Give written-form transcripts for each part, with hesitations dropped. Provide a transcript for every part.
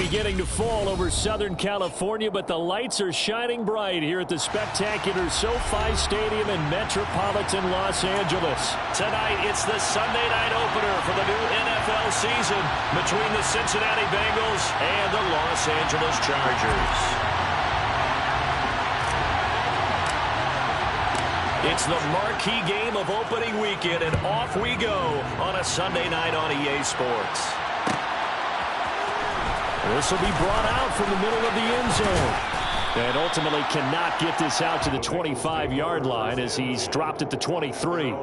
beginning to fall over Southern California, but the lights are shining bright here at the spectacular SoFi Stadium in metropolitan Los Angeles. Tonight, it's the Sunday night opener for the new NFL season between the Cincinnati Bengals and the Los Angeles Chargers. It's the marquee game of opening weekend, and off we go on a Sunday night on EA Sports. This will be brought out from the middle of the end zone. And ultimately cannot get this out to the 25-yard line as he's dropped at the 23.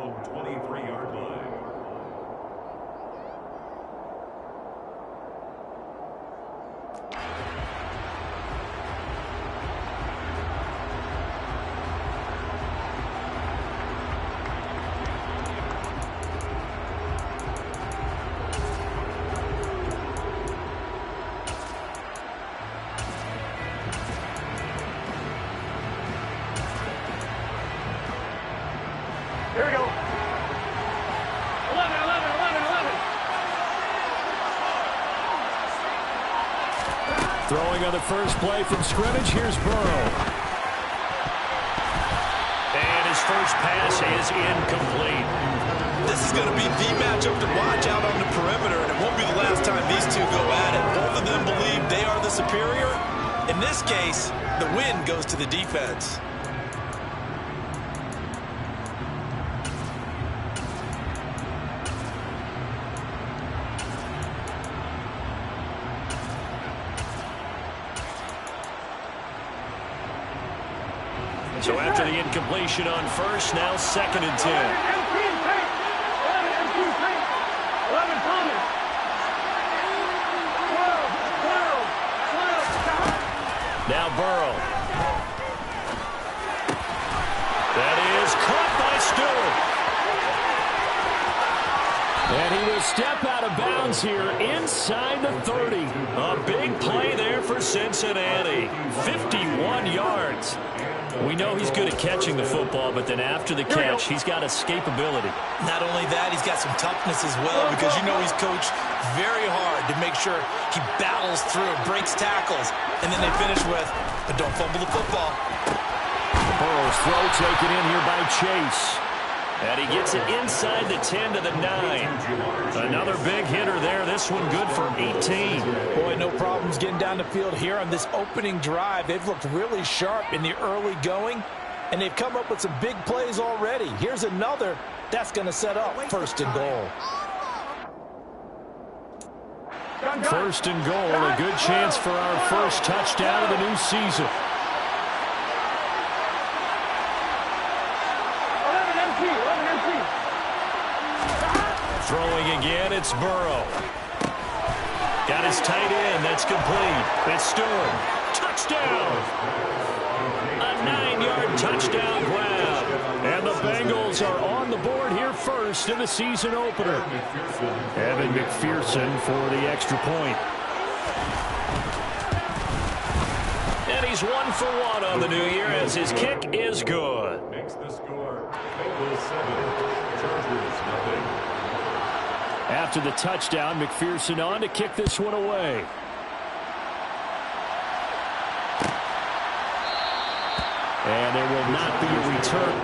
Here we go. 11, 11, 11, 11. Throwing on the first play from scrimmage, here's Burrow. And his first pass is incomplete. This is going to be the matchup to watch out on the perimeter, and it won't be the last time these two go at it. Both of them believe they are the superior. In this case, the win goes to the defense. So after the incompletion on first, now 2nd and 10. 11 coming. 12. Now Burrow. That is caught by Stewart. And he will step out of bounds here inside the 30. A big play there for Cincinnati. 51 yards. We know he's good at catching the football, but then after the catch, he's got escapability. Not only that, he's got some toughness as well, because you know he's coached very hard to make sure he battles through, breaks tackles, and then they finish with, but don't fumble the football. Burrow's throw taken in here by Chase. And he gets it inside the 10 to the 9. Another big hitter there. This one good for 18. Boy, no problems getting down the field here on this opening drive. They've looked really sharp in the early going, and they've come up with some big plays already. Here's another that's going to set up 1st and goal. 1st and goal, a good chance for our first touchdown of the new season. Throwing again, it's Burrow. Got his tight end, that's complete. It's Stewart. Touchdown! A 9-yard touchdown grab. And the Bengals are on the board here first in the season opener. Evan McPherson for the extra point. And he's 1 for 1 on the new year as his kick is good. Makes the score. Bengals 7, Chargers 0. After the touchdown, McPherson on to kick this one away. And there will not be a return.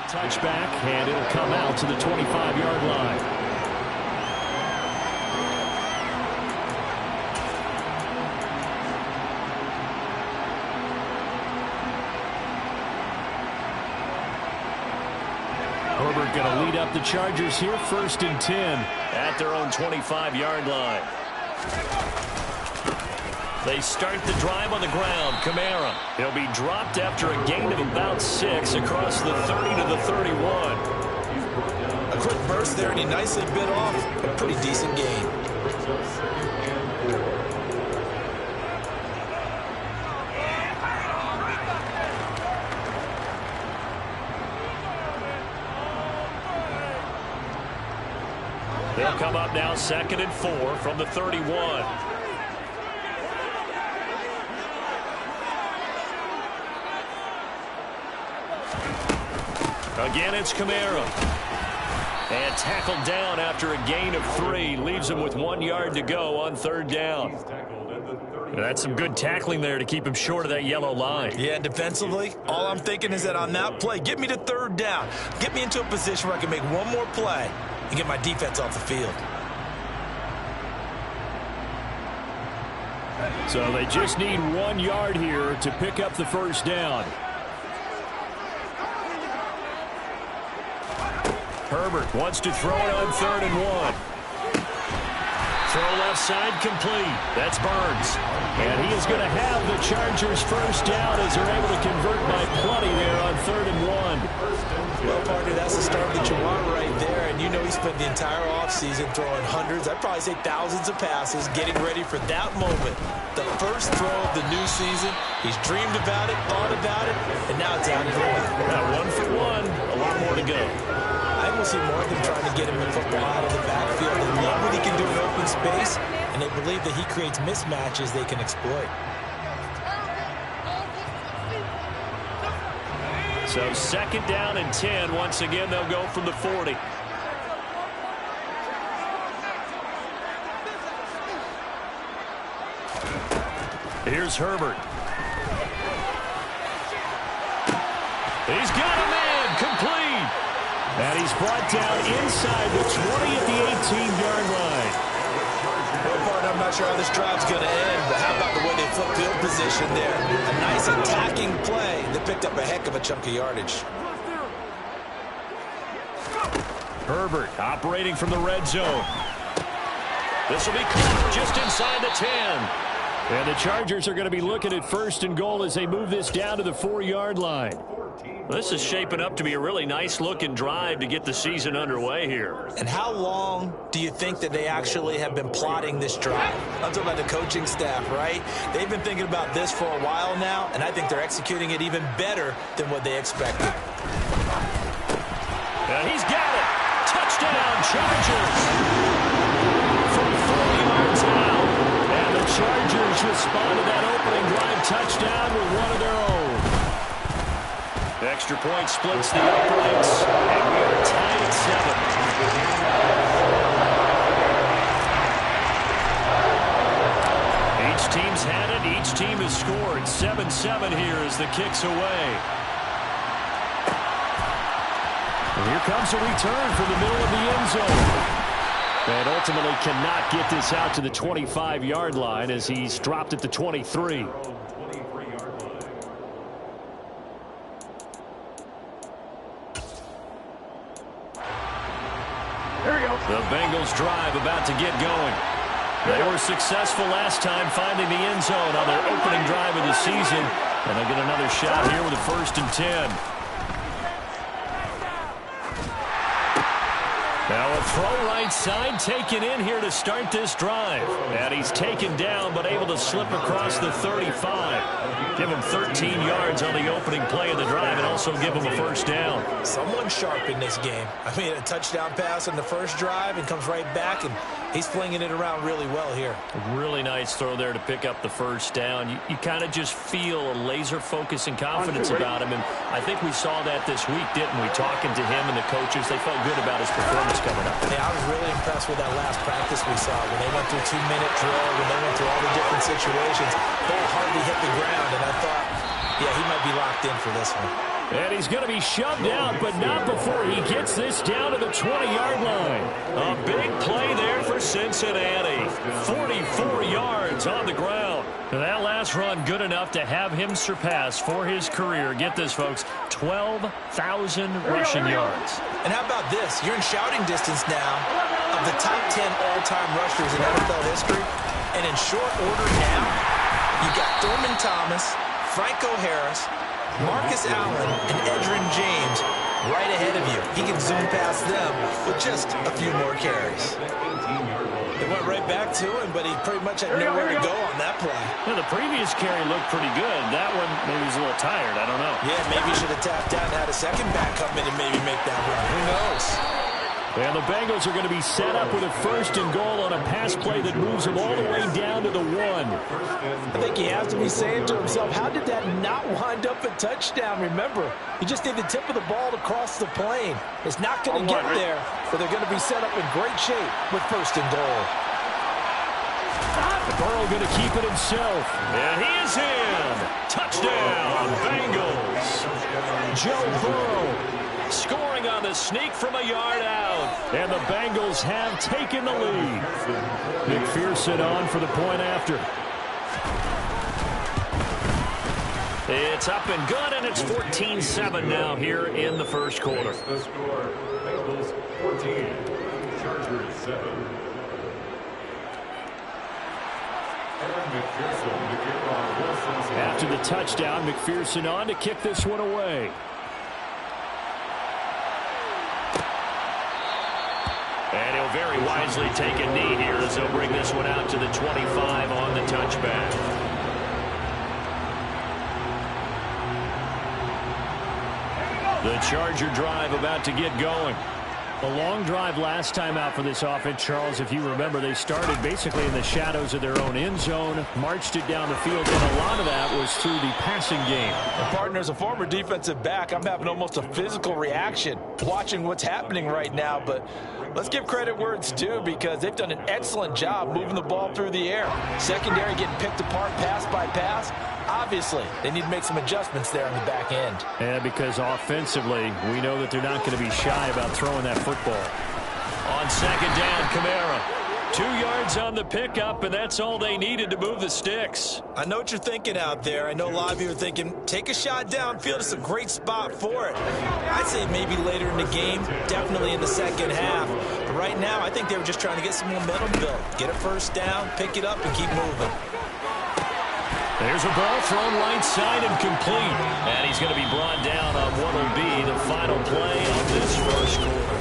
Touchback, and it'll come out to the 25-yard line. Herbert going to lead up the Chargers here, 1st and 10 at their own 25-yard line. They start the drive on the ground. Kamara. He'll be dropped after a gain of about 6 across the 30 to the 31. A quick burst there, and he nicely bit off a pretty decent gain. They'll come up now 2nd and 4 from the 31. Again, it's Kamara. And tackled down after a gain of 3. Leaves him with 1 yard to go on 3rd down. That's some good tackling there to keep him short of that yellow line. Yeah, defensively, all I'm thinking is that on that play, get me to 3rd down. Get me into a position where I can make one more play and get my defense off the field. So they just need 1 yard here to pick up the 1st down. Herbert wants to throw it on 3rd and 1. Throw left side complete. That's Burns. And he is going to have the Chargers 1st down as they're able to convert by plenty there on 3rd and 1. Well, partner, that's the start that you want right there. And you know he spent the entire offseason throwing hundreds, I'd probably say thousands of passes, getting ready for that moment. The first throw of the new season. He's dreamed about it, thought about it, and now it's out of the way. Now 1 for 1. A lot more to go. I think we'll see more of them trying to get him the football out of the backfield. They love what he can do in open space, and they believe that he creates mismatches they can exploit. So 2nd down and 10. Once again, they'll go from the 40. Here's Herbert. He's got a man complete. And he's brought down inside the 20 at the 18-yard line. Well, partner, I'm not sure how this drive's going to end, but how about the way they flip field position there? A nice attacking play that picked up a heck of a chunk of yardage. Herbert operating from the red zone. This will be caught just inside the 10. And the Chargers are going to be looking at 1st and goal as they move this down to the 4-yard line. This is shaping up to be a really nice-looking drive to get the season underway here. And how long do you think that they actually have been plotting this drive? I'm talking about the coaching staff, right? They've been thinking about this for a while now, and I think they're executing it even better than what they expected. And he's got it. Touchdown, Chargers. From 4 yards out. And the Chargers respond to that opening drive touchdown with one of their own. The extra point splits the uprights, and we are tied at 7. Each team's had it. Each team has scored. 7-7 here as the kick's away. And here comes a return from the middle of the end zone. And ultimately cannot get this out to the 25-yard line as he's dropped at the 23. The Bengals drive about to get going. They were successful last time finding the end zone on their opening drive of the season. And they'll get another shot here with a 1st and 10. Now a throw right side taken in here to start this drive. And he's taken down but able to slip across the 35. Give him 13 yards on the opening play of the drive and also give him a 1st down. Someone sharp in this game. I mean, a touchdown pass on the first drive and comes right back, and he's flinging it around really well here. A really nice throw there to pick up the 1st down. You kind of just feel a laser focus and confidence about him, and I think we saw that this week, didn't we? Talking to him and the coaches, they felt good about his performance coming up. Yeah, I was really impressed with that last practice we saw when they went through 2-minute drill, when they went through all the different situations. Ball hardly hit the ground, and I thought, yeah, he might be locked in for this one. And he's going to be shoved out, but not before he gets this down to the 20-yard line. A big play there for Cincinnati. 44 yards on the ground. That last run good enough to have him surpass for his career. Get this, folks, 12,000 rushing yards. And how about this? You're in shouting distance now of the top 10 all-time rushers in NFL history. And in short order now, you got Thurman Thomas, Franco Harris, Marcus Allen, and Edgerrin James right ahead of you. He can zoom past them with just a few more carries. They went right back to him, but he pretty much had nowhere to go on that play. Yeah, the previous carry looked pretty good. That one, maybe he's a little tired. I don't know. Yeah, maybe he should have tapped out and had a second back come in and maybe make that run. Who knows? And the Bengals are going to be set up with a 1st and goal on a pass play that moves them all the way down to the 1. I think he has to be saying to himself, how did that not wind up a touchdown? Remember, he just need the tip of the ball to cross the plane. It's not going to get there, but they're going to be set up in great shape with 1st and goal. Burrow going to keep it himself. And he is in. Touchdown, Bengals. Joe Burrow scoring on the sneak from a yard out. And the Bengals have taken the lead. McPherson on for the point after. It's up and good, and it's 14-7 now here in the first quarter. The score, Bengals 14, Chargers 7. After the touchdown, McPherson on to kick this one away. And he'll very wisely take a knee here as they'll bring this one out to the 25 on the touchback. The Charger drive about to get going. A long drive last time out for this offense, Charles. If you remember, they started basically in the shadows of their own end zone, marched it down the field, and a lot of that was through the passing game. And partner, as a former defensive back, I'm having almost a physical reaction watching what's happening right now. But let's give credit where it's due, because they've done an excellent job moving the ball through the air. Secondary getting picked apart pass by pass. Obviously, they need to make some adjustments there on the back end. Yeah, because offensively, we know that they're not going to be shy about throwing that football. On 2nd down, Kamara. 2 yards on the pickup, and that's all they needed to move the sticks. I know what you're thinking out there. I know a lot of you are thinking, take a shot downfield. It's a great spot for it. I'd say maybe later in the game, definitely in the second half. But right now, I think they were just trying to get some momentum built. Get a 1st down, pick it up, and keep moving. There's a ball thrown right side and complete. And he's going to be brought down on what will be the final play of this first quarter.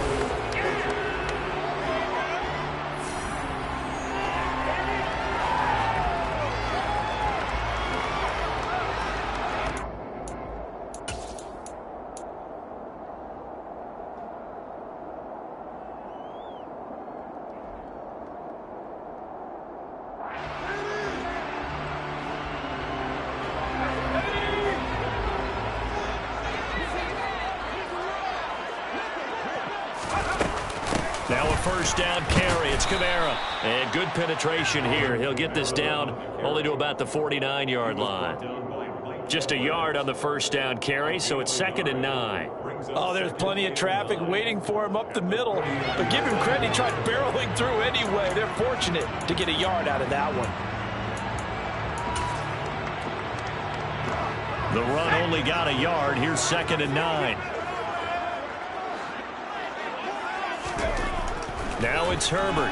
Now a 1st down carry. It's Kamara. And good penetration here. He'll get this down only to about the 49-yard line. Just a yard on the 1st down carry, so it's 2nd and 9. Oh, there's plenty of traffic waiting for him up the middle. But give him credit, he tried barreling through anyway. They're fortunate to get a yard out of that one. The run only got a yard. Here's 2nd and 9. Now it's Herbert.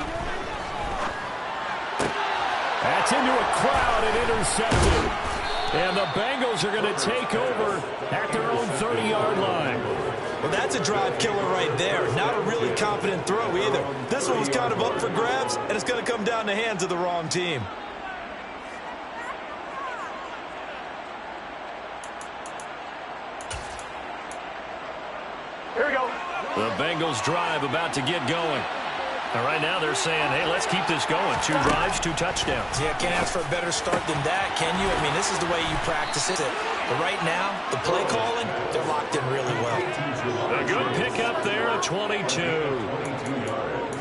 That's into a crowd and intercepted. And the Bengals are going to take over at their own 30-yard line. Well, that's a drive killer right there. Not a really confident throw either. This one was kind of up for grabs, and it's going to come down the hands of the wrong team. Here we go. The Bengals drive about to get going. And right now they're saying, hey, let's keep this going. 2 drives, 2 touchdowns. Yeah, can't ask for a better start than that, can you? I mean, this is the way you practice it. But right now, the play calling, they're locked in really well. A good pickup there at 22.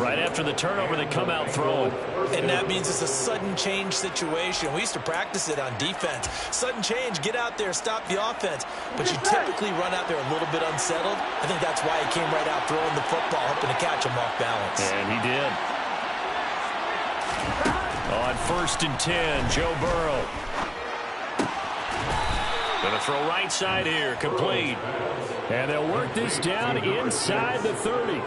Right after the turnover, they come out throwing. And that means it's a sudden change situation. We used to practice it on defense. Sudden change, get out there, stop the offense. But you typically run out there a little bit unsettled. I think that's why he came right out throwing the football, hoping to catch him off balance. And he did. On 1st and 10, Joe Burrow. Going to throw right side here, complete. And they'll work this down inside the 30.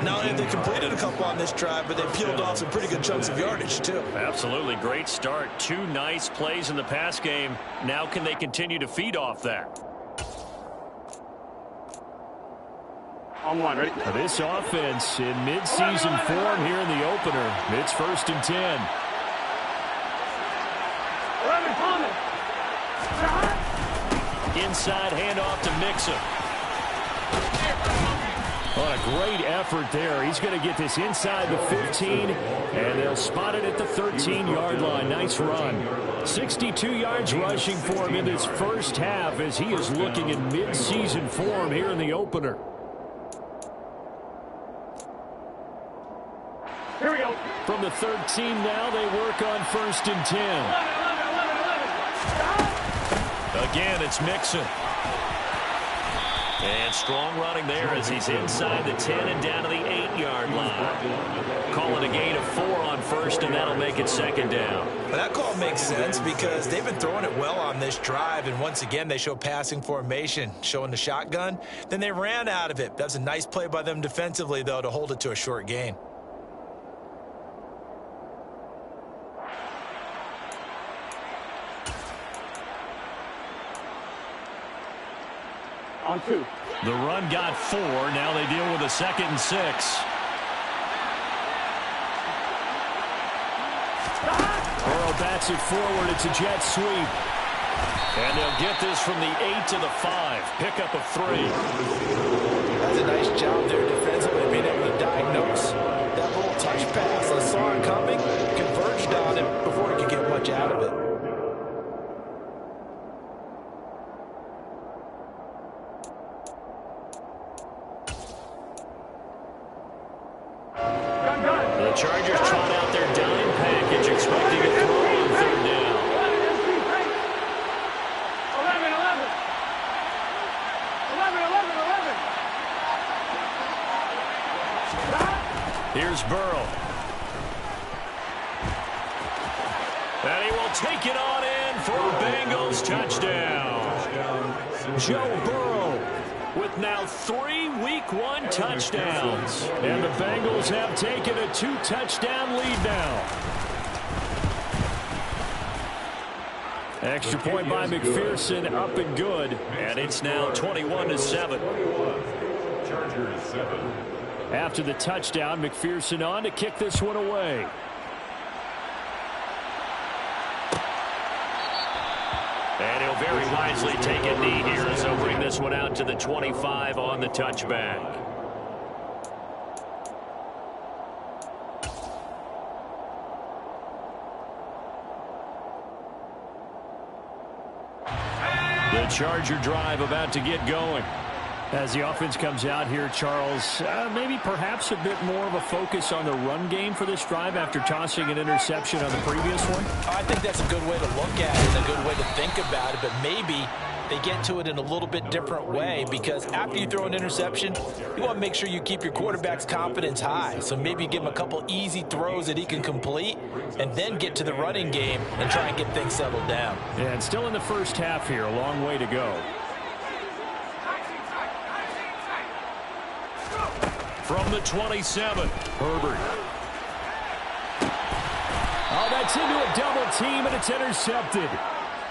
Not only have they completed a couple on this drive, but they peeled off some pretty good chunks of yardage, too. Absolutely. Great start. 2 nice plays in the pass game. Now can they continue to feed off that? On one, ready? This offense in midseason form here in the opener. It's 1st and 10. 11, Thomas. Inside handoff to Mixon. On a great effort there. He's going to get this inside the 15, and they'll spot it at the 13-yard line. Nice run. 62 yards rushing for him in this first half as he is looking in midseason form here in the opener. Here we go. From the 13 now, they work on 1st and 10. Again, it's Mixon. And strong running there as he's inside the 10 and down to the 8-yard line. Calling a gain of 4 on 1st, and that'll make it 2nd down. Well, that call makes sense because they've been throwing it well on this drive, and once again they show passing formation, showing the shotgun. Then they ran out of it. That's a nice play by them defensively, though, to hold it to a short gain. On 2. The run got 4. Now they deal with a 2nd and 6. Burrow bats it forward. It's a jet sweep. And they'll get this from the 8 to the 5. Pickup of 3. That's a nice job there defensively, being able to diagnose that little touch pass. They saw it coming, converged on it before he could get much out of it. The Chargers trot out their dime package, expecting a throw on 3rd down. 11, 11. 11, 11, 11. Here's Burrow. And he will take it on in for a Bengals touchdown. Joe Burrow with now 3 Week 1 touchdowns. And the Bengals have taken a 2-touchdown lead now. Extra point by McPherson, up and good. And it's now 21-7. Chargers 7. After the touchdown, McPherson on to kick this one away. And he'll very wisely take a knee here as he'll bring this one out to the 25 on the touchback. The Charger drive about to get going. As the offense comes out here, Charles, maybe perhaps a bit more of a focus on the run game for this drive after tossing an interception on the previous one? I think that's a good way to look at it and a good way to think about it, but maybe they get to it in a little bit different way because after you throw an interception, you want to make sure you keep your quarterback's confidence high. So maybe give him a couple easy throws that he can complete and then get to the running game and try and get things settled down. Yeah, and still in the first half here, a long way to go. From the 27, Herbert. Oh, that's into a double team, and it's intercepted.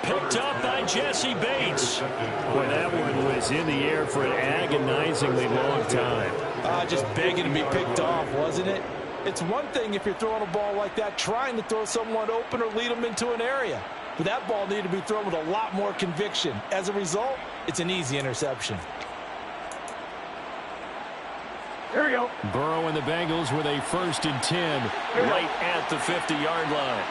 Picked up by Jesse Bates. Boy, that one was in the air for an agonizingly long time. Just begging to be picked off, wasn't it? It's one thing if you're throwing a ball like that, trying to throw someone open or lead them into an area. But that ball needed to be thrown with a lot more conviction. As a result, it's an easy interception. Here we go. Burrow and the Bengals with a 1st and 10 right at the 50-yard line.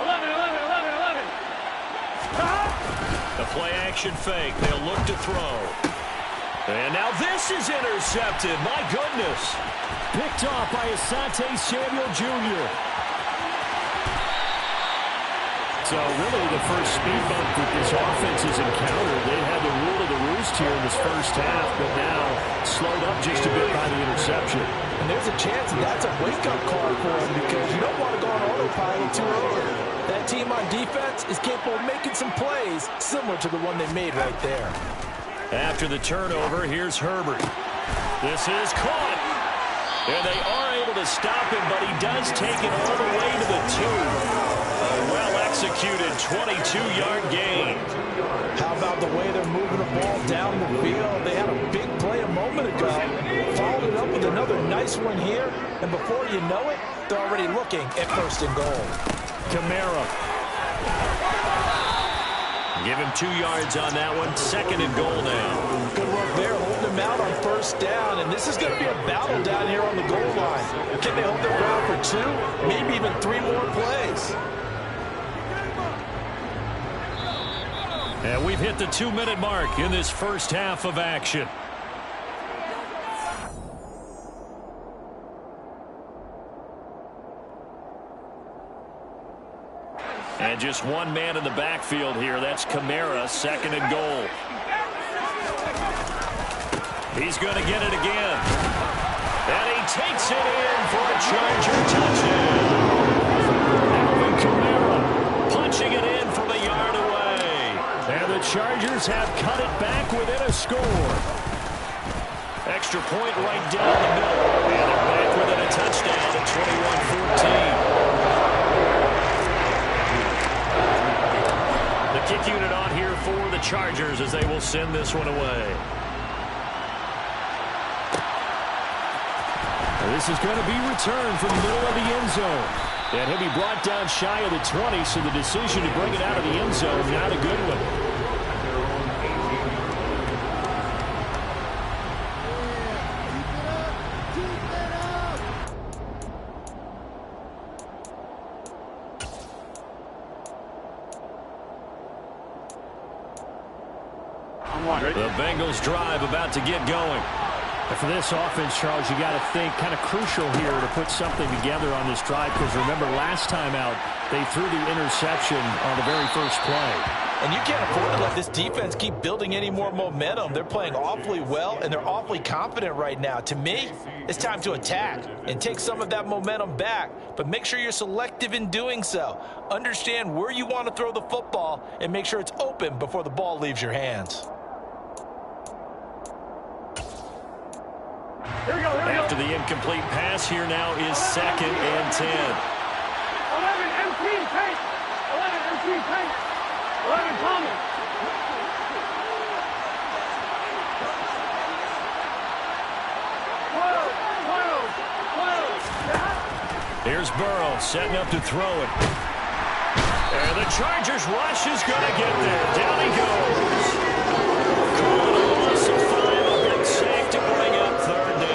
11, 11, 11, 11. The play-action fake. They'll look to throw. And now this is intercepted. My goodness. Picked off by Asante Samuel Jr. So really the first speed bump that this offense has encountered. They had the rule of the roost here in this first half, but now slowed up just a bit by the interception. And there's a chance that's a wake-up call for him because you don't want to go on autopilot too early. That team on defense is capable of making some plays similar to the one they made right there. After the turnover, here's Herbert. This is caught. And they are able to stop him, but he does take it all the way to the 2. Well executed 22-yard gain. How about the way they're moving the ball down the field? They had a big play a moment ago, followed it up with another nice one here, and before you know it, they're already looking at first and goal. Kamara. Give him 2 yards on that one. Second and goal now. Good work there, holding them out on first down, and this is going to be a battle down here on the goal line. Can they hold their ground for 2, maybe even 3 more plays? And we've hit the 2-minute mark in this first half of action. And just one man in the backfield here. That's Kamara, second and goal. He's going to get it again. And he takes it in for a Charger touchdown. Alvin Kamara punching it in from a yard away. And the Chargers have cut it back within a score. Extra point right down the middle. And they're back within a touchdown at 21-14. The kick unit on here for the Chargers as they will send this one away. This is going to be returned from the middle of the end zone. And he'll be brought down shy of the 20, so the decision to bring it out of the end zone, not a good one. The Bengals drive about to get going. And for this offense, Charles, you got to think kind of crucial here to put something together on this drive, because remember last time out they threw the interception on the very first play. And you can't afford to let this defense keep building any more momentum. They're playing awfully well, and they're awfully confident right now. To me, it's time to attack and take some of that momentum back, but make sure you're selective in doing so. Understand where you want to throw the football and make sure it's open before the ball leaves your hands. Here we go, here we go. After the incomplete pass, here now is 2nd and 10. 11 empty paint. 11 empty paint. 11 common. Here's Burrow setting up to throw it. And the Chargers rush is going to get there. Down he goes. Calling a loss of 5. A big safe to bring up third down.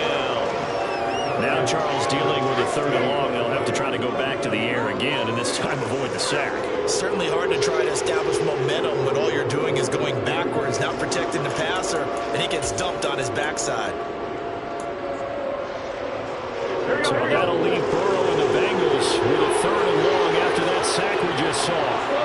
Now Charles dealing with a 3rd and long. They'll have to try to go back to the air again, and this time avoid the sack. Certainly hard to try to establish momentum when all you're doing is going backwards, not protecting the passer, and he gets dumped on his backside. So that'll leave Burrow and the Bengals with a 3rd and long after that sack we just saw.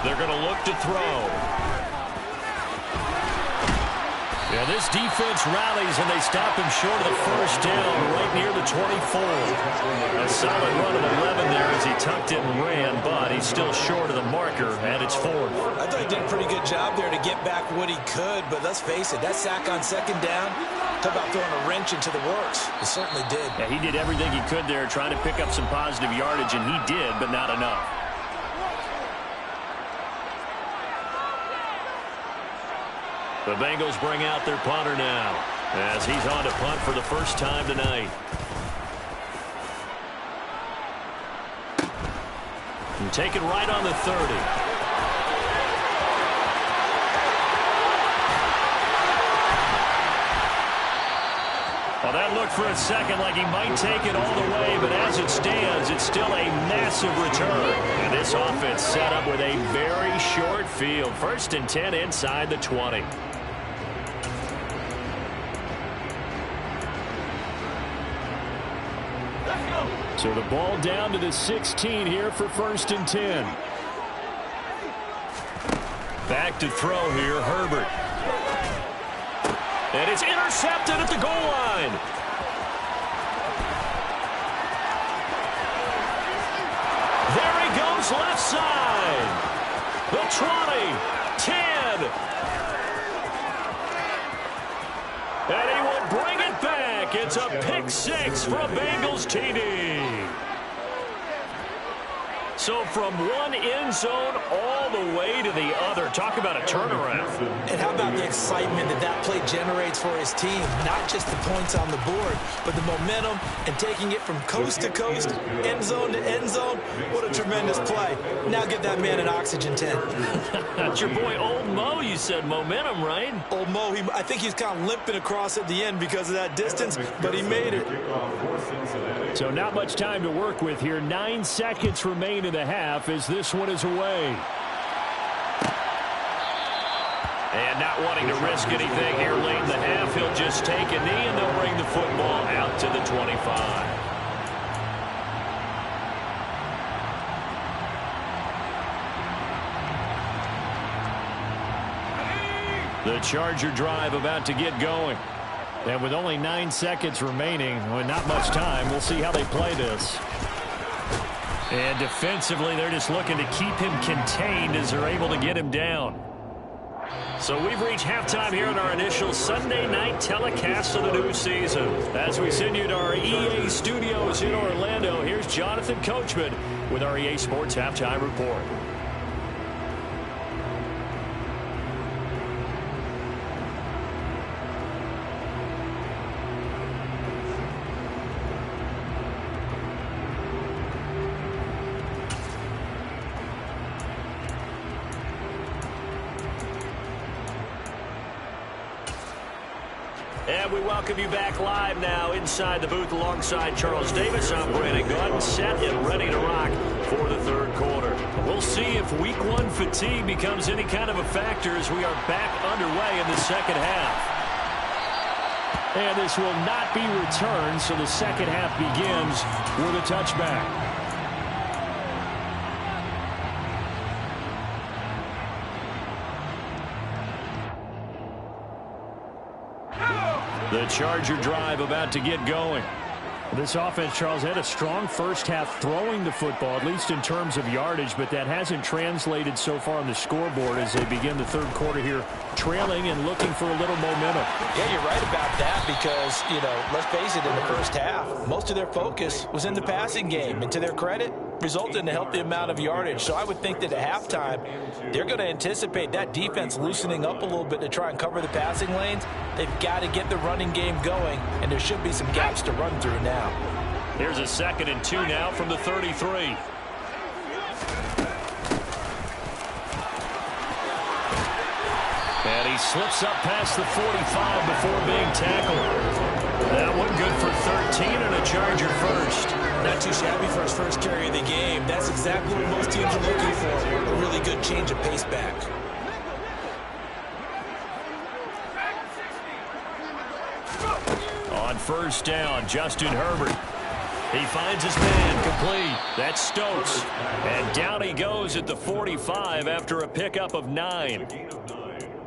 They're going to look to throw. Yeah, this defense rallies, and they stop him short of the first down right near the 24. A solid run of 11 there as he tucked it and ran, but he's still short of the marker, and it's 4th. I thought he did a pretty good job there to get back what he could, but let's face it, that sack on 2nd down, talk about throwing a wrench into the works. He certainly did. Yeah, he did everything he could there, trying to pick up some positive yardage, and he did, but not enough. The Bengals bring out their punter now as he's on to punt for the first time tonight. And take it right on the 30. Well, that looked for a second like he might take it all the way, but as it stands, it's still a massive return. And this offense set up with a very short field. 1st and 10 inside the 20. So the ball down to the 16 here for 1st and 10. Back to throw here, Herbert. And it's intercepted at the goal line. There he goes left side. The 20, 10. a pick six for a Bengals TD. So from one end zone all the way to the other. Talk about a turnaround. And how about the excitement that play generates for his team? Not just the points on the board, but the momentum and taking it from coast to coast, end zone to end zone. What a tremendous play. Now give that man an oxygen tent. That's your boy Old Mo, you said. Momentum, right? Old Mo, I think he's kind of limping across at the end because of that distance, but he made it. So not much time to work with here. 9 seconds remain in the half as this one is away. And not wanting to risk anything here late in the half, he'll just take a knee and they'll bring the football out to the 25. The Charger drive about to get going. And with only 9 seconds remaining, with not much time, we'll see how they play this. And defensively, they're just looking to keep him contained as they're able to get him down. So we've reached halftime here in our initial Sunday night telecast of the new season. As we send you to our EA studios in Orlando, here's Jonathan Coachman with our EA Sports Halftime Report. And we welcome you back live now inside the booth alongside Charles Davis. I'm Brandon Gordon, set and ready to rock for the third quarter. We'll see if Week 1 fatigue becomes any kind of a factor as we are back underway in the second half. And this will not be returned, so the second half begins with a touchback. The Charger drive about to get going. This offense, Charles, had a strong first half throwing the football, at least in terms of yardage, but that hasn't translated so far on the scoreboard as they begin the third quarter here, trailing and looking for a little momentum. Yeah, you're right about that because, let's face it, in the first half, most of their focus was in the passing game. And to their credit, resulted in a healthy amount of yardage. So I would think that at halftime, they're going to anticipate that defense loosening up a little bit to try and cover the passing lanes. They've got to get the running game going, and there should be some gaps to run through now. Here's a 2nd and 2 now from the 33. And he slips up past the 45 before being tackled. That one good for 13 and a Charger first. Not too shabby for his first carry of the game. That's exactly what most teams are looking for, a really good change of pace back. On first down, Justin Herbert. He finds his man complete. That's Stokes. And down he goes at the 45 after a pickup of 9.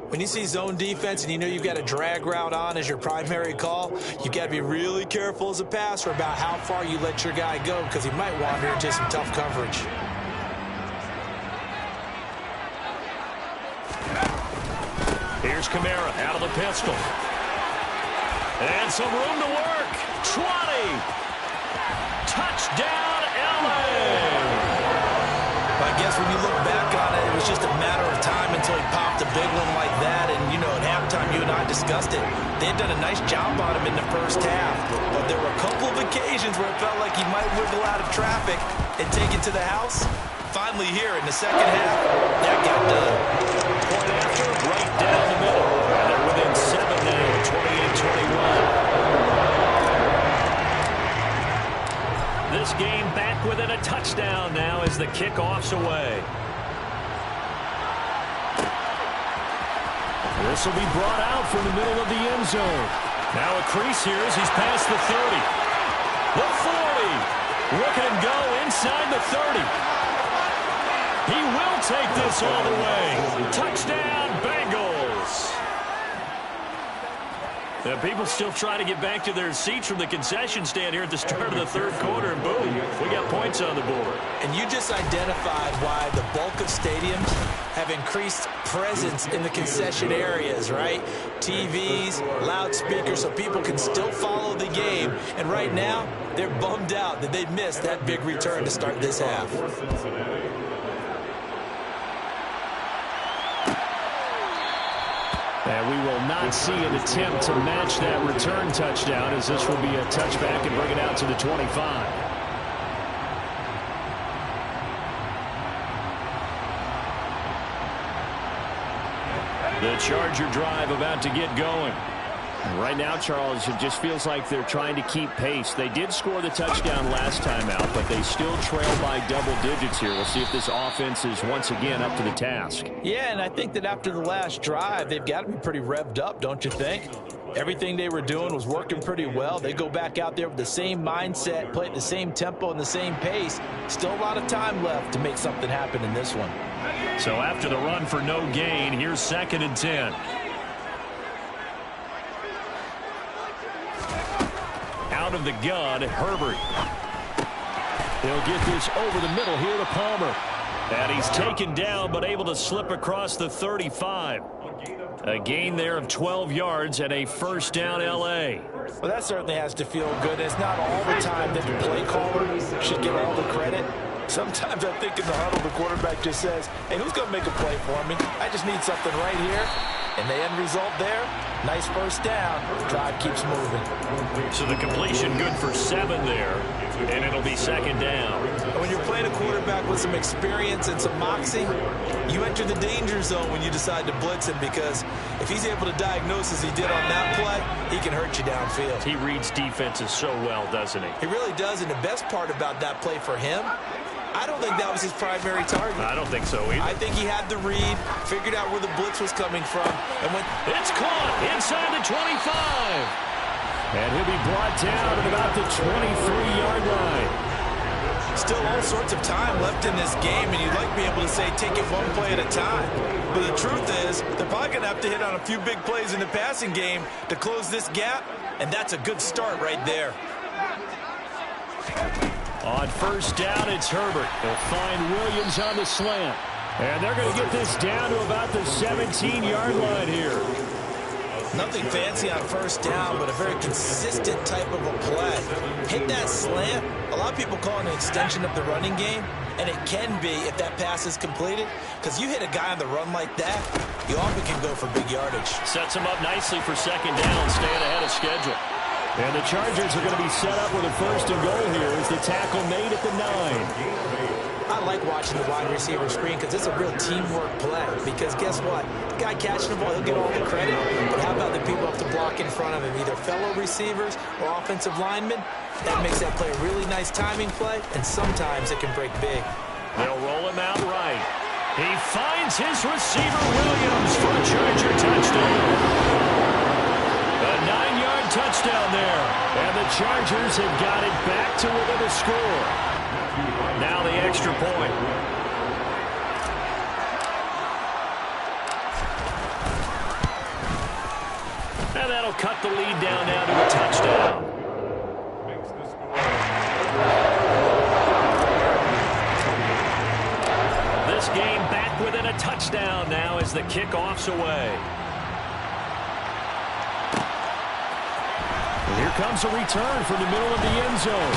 When you see zone defense and you know you've got a drag route on as your primary call, you've got to be really careful as a passer about how far you let your guy go because he might wander into some tough coverage. Here's Kamara out of the pistol. And some room to work. 20. Touchdown, LA. I guess when you look back on it, it was just a matter of time until he popped a big one like that. And, at halftime, you and I discussed it. They had done a nice job on him in the first half. But there were a couple of occasions where it felt like he might wiggle out of traffic and take it to the house. Finally here in the second half, that got done. Point after, right down the middle. And they're within 7 now, 28-21. This game back within a touchdown now as the kickoff's away. This will be brought out from the middle of the end zone. Now a crease here as he's past the 30. The 40. Look at him go inside the 30. He will take this all the way. Touchdown, Bengals. People still trying to get back to their seats from the concession stand here at the start of the third quarter, and boom, we got points on the board. And you just identified why the bulk of stadiums have increased presence in the concession areas, right? TVs, loudspeakers, so people can still follow the game. And right now, they're bummed out that they missed that big return to start this half. And we will not see an attempt to match that return touchdown, as this will be a touchback and bring it out to the 25. The Charger drive about to get going. Right now, Charles, it just feels like they're trying to keep pace. They did score the touchdown last time out, but they still trail by double digits here. We'll see if this offense is once again up to the task. Yeah, and I think that after the last drive, they've got to be pretty revved up, don't you think? Everything they were doing was working pretty well. They go back out there with the same mindset, play at the same tempo and the same pace. Still a lot of time left to make something happen in this one. So after the run for no gain, here's 2nd and 10. Out of the gun, Herbert. He'll get this over the middle here to Palmer. And he's taken down, but able to slip across the 35. A gain there of 12 yards and a first down, L.A. Well, that certainly has to feel good. It's not all the time that the play caller should get all the credit. Sometimes I think in the huddle, the quarterback just says, hey, who's going to make a play for me? I just need something right here. And the end result there, nice first down. The drive keeps moving. So the completion good for 7 there, and it'll be 2nd down. And when you're playing a quarterback with some experience and some moxie, you enter the danger zone when you decide to blitz him, because if he's able to diagnose as he did on that play, he can hurt you downfield. He reads defenses so well, doesn't he? He really does, and the best part about that play for him, I don't think that was his primary target. I don't think so either. I think he had the read, figured out where the blitz was coming from, and went. It's caught inside the 25. And he'll be brought down at about the 23-yard line. Still all sorts of time left in this game, and you'd like to be able to say take it one play at a time. But the truth is, they're probably going to have to hit on a few big plays in the passing game to close this gap, and that's a good start right there. On first down, it's Herbert. He'll find Williams on the slant. And they're going to get this down to about the 17-yard line here. Nothing fancy on first down, but a very consistent type of a play. Hit that slant. A lot of people call it an extension of the running game, and it can be if that pass is completed, because you hit a guy on the run like that, you often can go for big yardage. Sets him up nicely for 2nd down, staying ahead of schedule. And the Chargers are going to be set up with a 1st and goal here as the tackle made at the 9. I like watching the wide receiver screen because it's a real teamwork play. Because guess what? The guy catching the ball, he'll get all the credit. But how about the people up to block in front of him, either fellow receivers or offensive linemen? That makes that play a really nice timing play, and sometimes it can break big. They'll roll him out right. He finds his receiver, Williams, for a Charger touchdown. A 9-yard touchdown there. And the Chargers have got it back to within a score. Now the extra point. And that'll cut the lead down now to a touchdown. This game back within a touchdown now as the kickoff's away. Here comes a return from the middle of the end zone.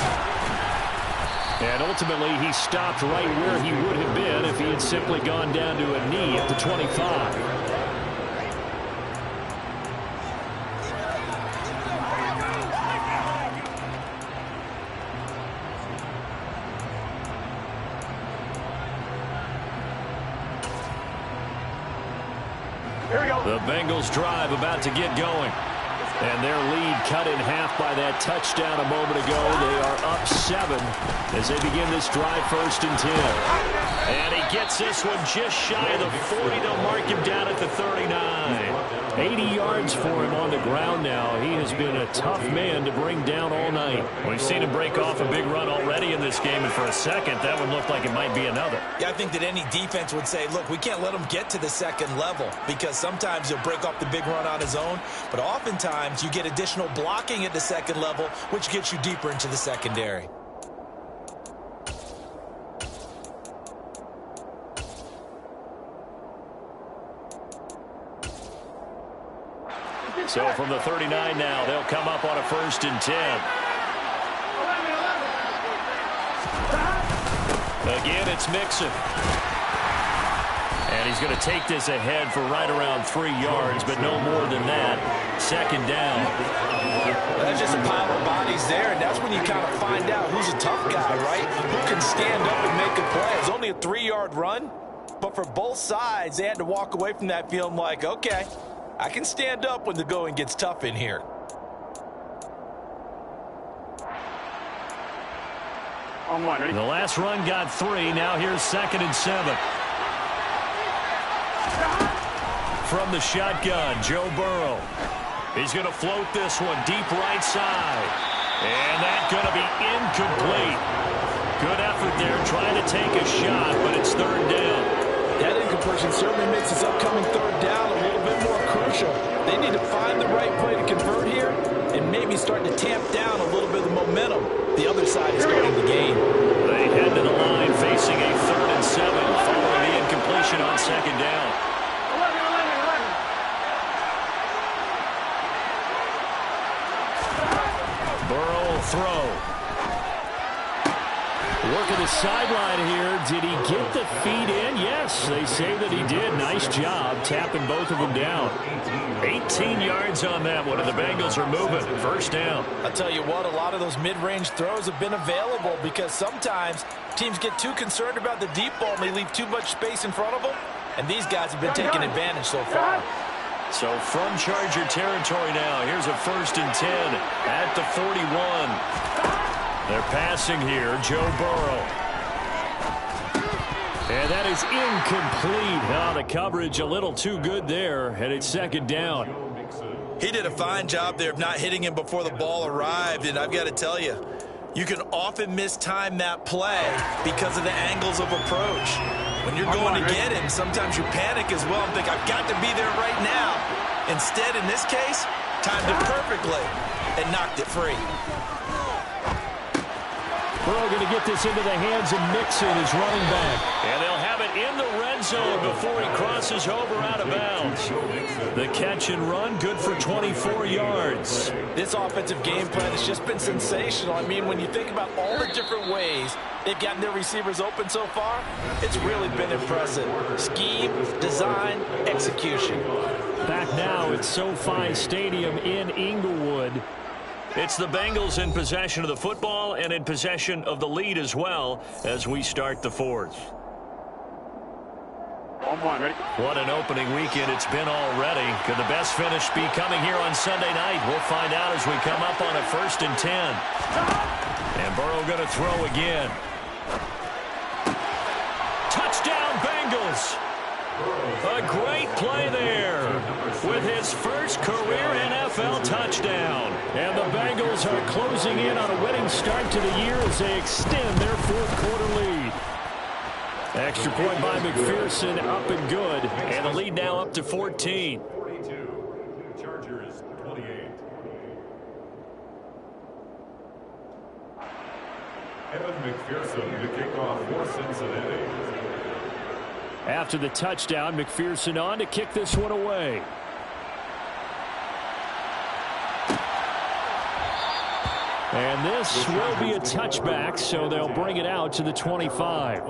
And ultimately, he stopped right where he would have been if he had simply gone down to a knee at the 25. Here we go. The Bengals drive about to get going. And their lead cut in half by that touchdown a moment ago. They are up 7 as they begin this drive 1st and 10. And he gets this one just shy of the 40. They'll mark him down at the 39. 80 yards for him on the ground now. He has been a tough man to bring down all night. We've seen him break off a big run already in this game, and for a second, that one looked like it might be another. Yeah, I think that any defense would say, look, we can't let him get to the second level, because sometimes he'll break off the big run on his own, but oftentimes you get additional blocking at the second level, which gets you deeper into the secondary. So from the 39 now, they'll come up on a 1st and 10. Again, it's Mixon. And he's going to take this ahead for right around 3 yards, but no more than that. 2nd down. Well, that's just a pile of bodies there, and that's when you kind of find out who's a tough guy, right? Who can stand up and make a play. It's only a 3-yard run, but for both sides, they had to walk away from that feeling like, okay, I can stand up when the going gets tough in here. The last run got 3. Now here's 2nd and 7. From the shotgun, Joe Burrow. He's going to float this one deep right side. And that's going to be incomplete. Good effort there trying to take a shot, but it's 3rd down. That incompletion certainly makes this upcoming 3rd down a little bit more crucial. They need to find the right play to convert here and maybe start to tamp down a little bit of the momentum. The other side is starting to gain. They head to the line facing a 3rd and 7 following the incompletion on 2nd down. Burrow will throw. Working the sideline here. Did he get the feet in? Yes, they say that he did. Nice job tapping both of them down. 18 yards on that one, and the Bengals are moving. 1st down. I'll tell you what, a lot of those mid-range throws have been available because sometimes teams get too concerned about the deep ball and they leave too much space in front of them, and these guys have been taking advantage so far. So from Charger territory now, here's a 1st and 10 at the 41. They're passing here, Joe Burrow. And that is incomplete. Oh, the coverage a little too good there, and it's 2nd down. He did a fine job there of not hitting him before the ball arrived, and I've got to tell you, you can often mistime that play because of the angles of approach. When you're going to get him, sometimes you panic as well and think, I've got to be there right now. Instead, in this case, timed it perfectly and knocked it free. Burrow going to get this into the hands of Mixon, his running back. And they'll have it in the red zone before he crosses over out of bounds. The catch and run, good for 24 yards. This offensive game plan has just been sensational. I mean, when you think about all the different ways they've gotten their receivers open so far, it's really been impressive. Scheme, design, execution. Back now at SoFi Stadium in Inglewood. It's the Bengals in possession of the football and in possession of the lead as well as we start the 4th. What an opening weekend it's been already. Could the best finish be coming here on Sunday night? We'll find out as we come up on a 1st and 10. And Burrow going to throw again. Touchdown, Bengals! A great play there with his first career NFL touchdown. And the Bengals are closing in on a winning start to the year as they extend their 4th quarter lead. Extra point by McPherson, up and good. And the lead now up to 14. 42, Chargers 28. Evan McPherson to kick off for Cincinnati. After the touchdown, McPherson on to kick this one away. And this will be a touchback, so they'll bring it out to the 25.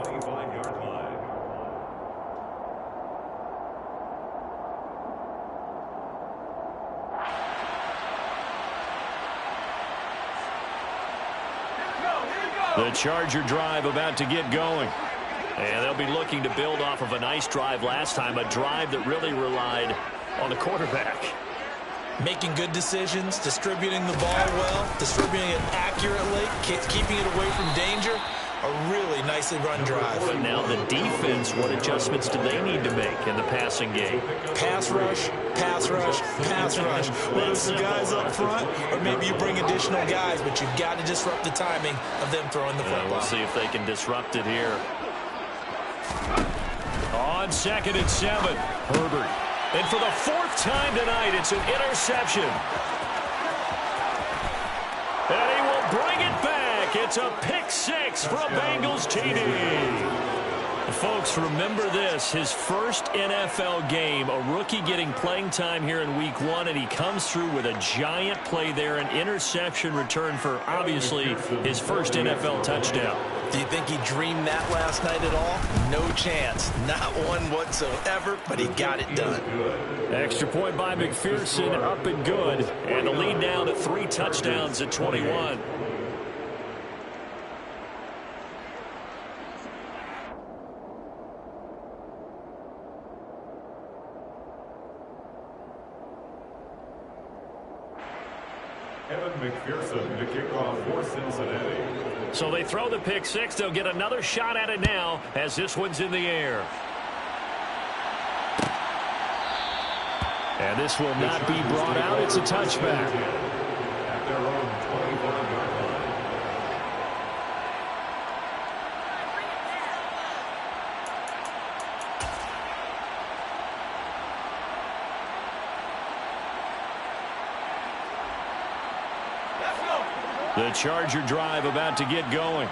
The Charger drive about to get going. And they'll be looking to build off of a nice drive last time, a drive that really relied on the quarterback. Making good decisions, distributing the ball well, distributing it accurately, keeping it away from danger. A really nicely run drive. But now the defense, what adjustments do they need to make in the passing game? Pass rush, pass rush, pass rush. Whether it's the guys up front or maybe you bring additional guys, but you've got to disrupt the timing of them throwing the football. We'll see if they can disrupt it here. On 2nd and 7, Herbert. And for the 4th time tonight, it's an interception. And he will bring it back. It's a pick 6 from Bengals TD. Folks, remember this, his first NFL game, a rookie getting playing time here in Week 1, and he comes through with a giant play there, an interception return for, obviously, his first NFL touchdown. Do you think he dreamed that last night at all? No chance. Not one whatsoever, but he got it done. Extra point by McPherson, up and good. And the lead now to 3 touchdowns at 21. McPherson to kick off for Cincinnati. So they throw the pick 6. They'll get another shot at it now as this one's in the air. And this will not be brought out. It's a touchback. At their own 25-yard line. The Charger drive about to get going.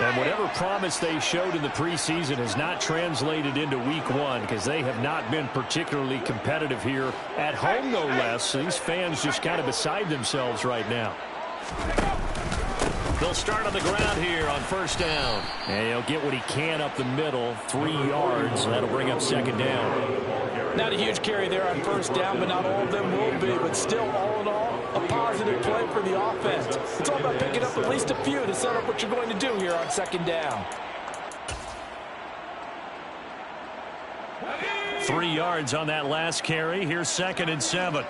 And whatever promise they showed in the preseason has not translated into Week 1 because they have not been particularly competitive here at home, no less. So these fans just kind of beside themselves right now. They'll start on the ground here on 1st down. And he'll get what he can up the middle, 3 yards. That'll bring up 2nd down. Not a huge carry there on 1st down, but not all of them will be. But still, all in all, a positive play for the offense. It's all about picking up at least a few to set up what you're going to do here on 2nd down. 3 yards on that last carry. Here's 2nd and 7.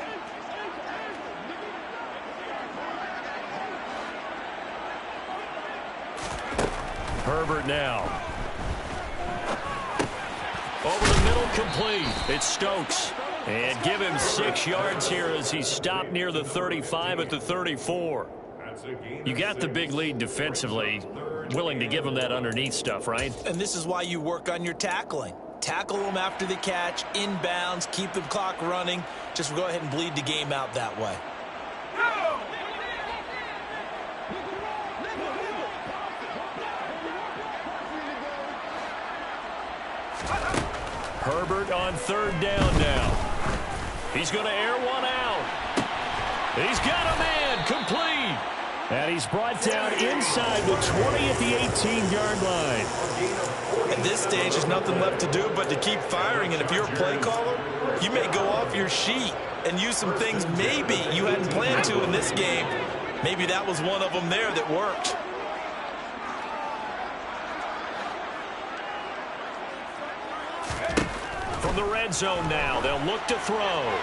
Herbert now. Over the middle, complete. It's Stokes. And give him 6 yards here as he stopped near the 35 at the 34. You got the big lead defensively. Willing to give him that underneath stuff, right? And this is why you work on your tackling. Tackle them after the catch, inbounds, keep the clock running. Just go ahead and bleed the game out that way. Herbert on 3rd down now. He's going to air one out. He's got a man, complete. And he's brought down inside the 20 at the 18-yard line. At this stage, there's nothing left to do but to keep firing. And if you're a play caller, you may go off your sheet and use some things maybe you hadn't planned to in this game. Maybe that was one of them there that worked. From the red zone now, they'll look to throw.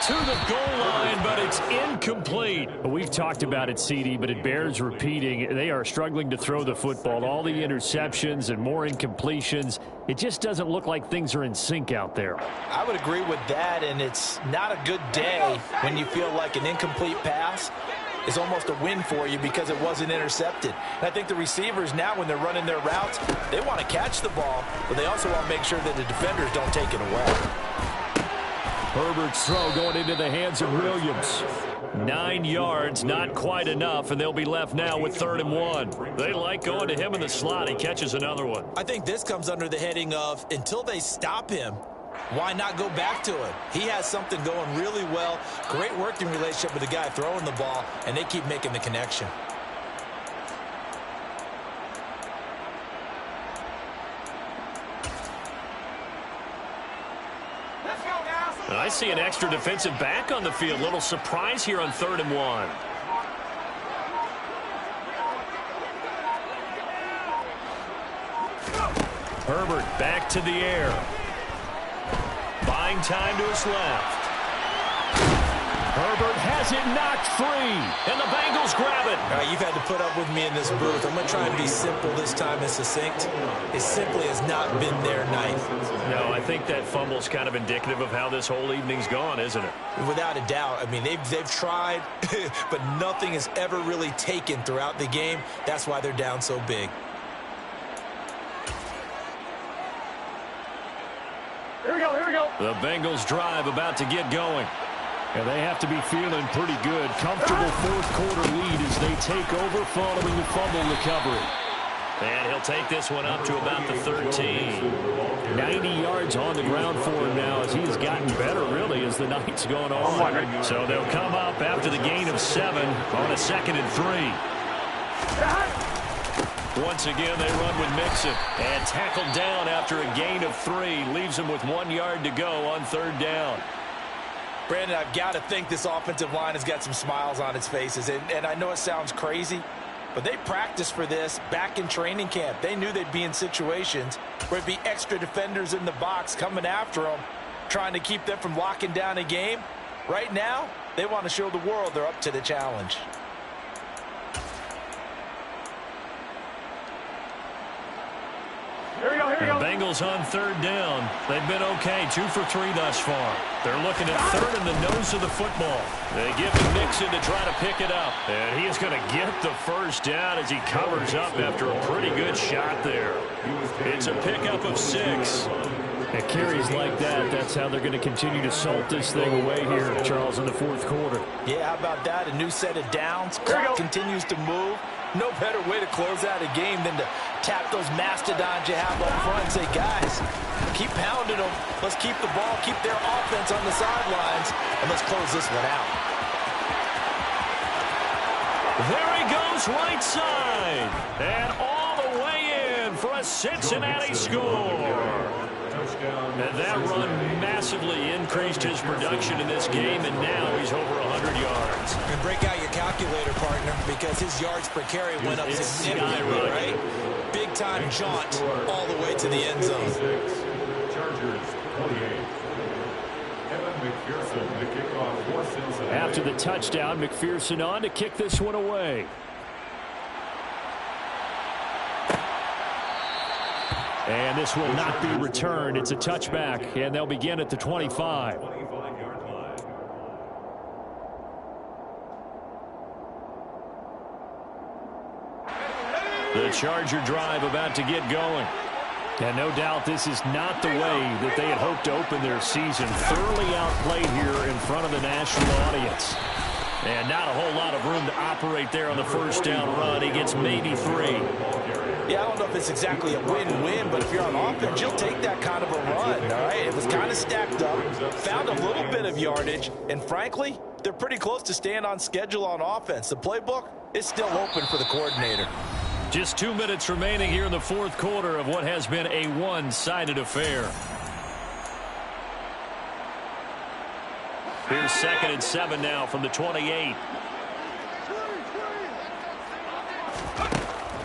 To the goal line, but it's incomplete. We've talked about it, CD, but it bears repeating. They are struggling to throw the football. All the interceptions and more incompletions. It just doesn't look like things are in sync out there. I would agree with that, and it's not a good day when you feel like an incomplete pass is almost a win for you because it wasn't intercepted. And I think the receivers now, when they're running their routes, they want to catch the ball, but they also want to make sure that the defenders don't take it away. Herbert's throw going into the hands of Williams. 9 yards, not quite enough, and they'll be left now with 3rd and 1. They like going to him in the slot. He catches another one. I think this comes under the heading of until they stop him, why not go back to him? He has something going really well. Great working relationship with the guy throwing the ball, and they keep making the connection. I see an extra defensive back on the field. Little surprise here on 3rd and 1. Herbert back to the air. Buying time to his left. Herbert has it knocked free, and the Bengals grab it. All right, you've had to put up with me in this booth. I'm going to try and be simple this time and succinct. It simply has not been their night. No, I think that fumble's kind of indicative of how this whole evening's gone, isn't it? Without a doubt. I mean, they've tried, but nothing has ever really taken throughout the game. That's why they're down so big. Here we go, here we go. The Bengals drive about to get going. And they have to be feeling pretty good. Comfortable fourth-quarter lead as they take over following the fumble recovery. And he'll take this one up to about the 13. 90 yards on the ground for him now as he's gotten better, really, as the night's gone on. So they'll come up after the gain of 7 on a 2nd and 3. Once again, they run with Mixon. And tackled down after a gain of 3. Leaves him with 1 yard to go on 3rd down. Brandon, I've got to think this offensive line has got some smiles on its faces. And I know it sounds crazy, but they practiced for this back in training camp. They knew they'd be in situations where it'd be extra defenders in the box coming after them, trying to keep them from locking down a game. Right now, they want to show the world they're up to the challenge. Here we go, here we go. The Bengals on 3rd down. They've been okay, 2 for 3 thus far. They're looking at 3rd in the nose of the football. They give to Mixon to try to pick it up. And he is going to get the 1st down as he covers up after a pretty good shot there. It's a pickup of 6. At carries like that, that's how they're going to continue to salt this thing away here, Charles, in the 4th quarter. Yeah, how about that? A new set of downs. Clock continues to move. No better way to close out a game than to tap those mastodons you have up front and say, guys, keep pounding them. Let's keep the ball, keep their offense on the sidelines, and let's close this one out. There he goes right side. And all the way in for a Cincinnati score. And that run massively increased his production in this game, and now he's over 100 yards. And break out your calculator, partner, because his yards per carry went up significantly, right? Big-time jaunt all the way to the end zone. Chargers, 28. Evan McPherson, the kickoff for Cincinnati. After the touchdown, McPherson on to kick this one away. And this will not be returned. It's a touchback, and they'll begin at the 25. The Charger drive about to get going. And no doubt this is not the way that they had hoped to open their season. Thoroughly outplayed here in front of the national audience. And not a whole lot of room to operate there on the 1st down run. He gets maybe 3. Yeah, I don't know if it's exactly a win-win, but if you're on offense, you'll take that kind of a run, all right? It was kind of stacked up, found a little bit of yardage, and frankly, they're pretty close to staying on schedule on offense. The playbook is still open for the coordinator. Just 2 minutes remaining here in the 4th quarter of what has been a one-sided affair. Here's 2nd and 7 now from the 28.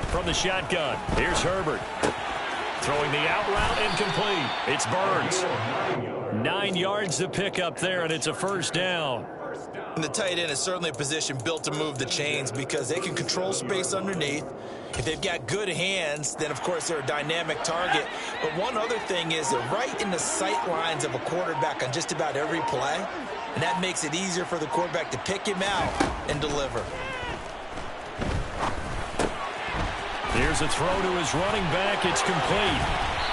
From the shotgun, here's Herbert. Throwing the out route incomplete. It's Burns. 9 yards to pick up there, and it's a 1st down. And the tight end is certainly a position built to move the chains because they can control space underneath. If they've got good hands, then, of course, they're a dynamic target. But one other thing is they're right in the sight lines of a quarterback on just about every play, and that makes it easier for the quarterback to pick him out and deliver. Here's a throw to his running back. It's complete.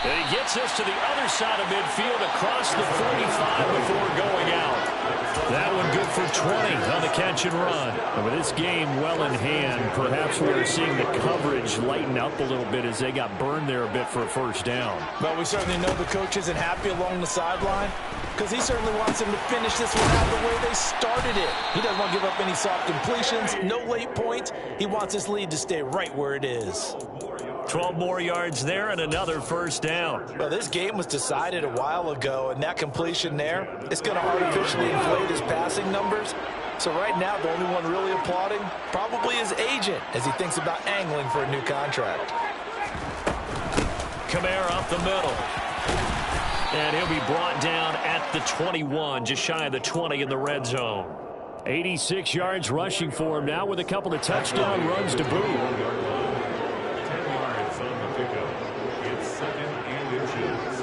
And he gets us to the other side of midfield across the 45 before going out. That one good for 20 on the catch and run. And with this game well in hand, perhaps we are seeing the coverage lighten up a little bit as they got burned there a bit for a 1st down. Well, we certainly know the coach isn't happy along the sideline because he certainly wants them to finish this one out the way they started it. He doesn't want to give up any soft completions, no late points. He wants his lead to stay right where it is. 12 more yards there and another 1st down. Well, this game was decided a while ago, and that completion there, it's going to artificially inflate his passing numbers. So right now, the only one really applauding probably his agent as he thinks about angling for a new contract. Kamara up the middle. And he'll be brought down at the 21, just shy of the 20 in the red zone. 86 yards rushing for him now with a couple of touchdown runs to boot. 10 yards on the pickup. It's 2nd and inches.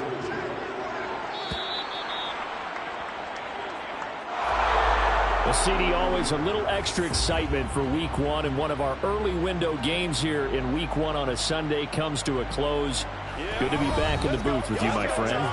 Well, CD, always a little extra excitement for Week 1, and one of our early window games here in Week 1 on a Sunday comes to a close. Good to be back in the booth with you, my friend.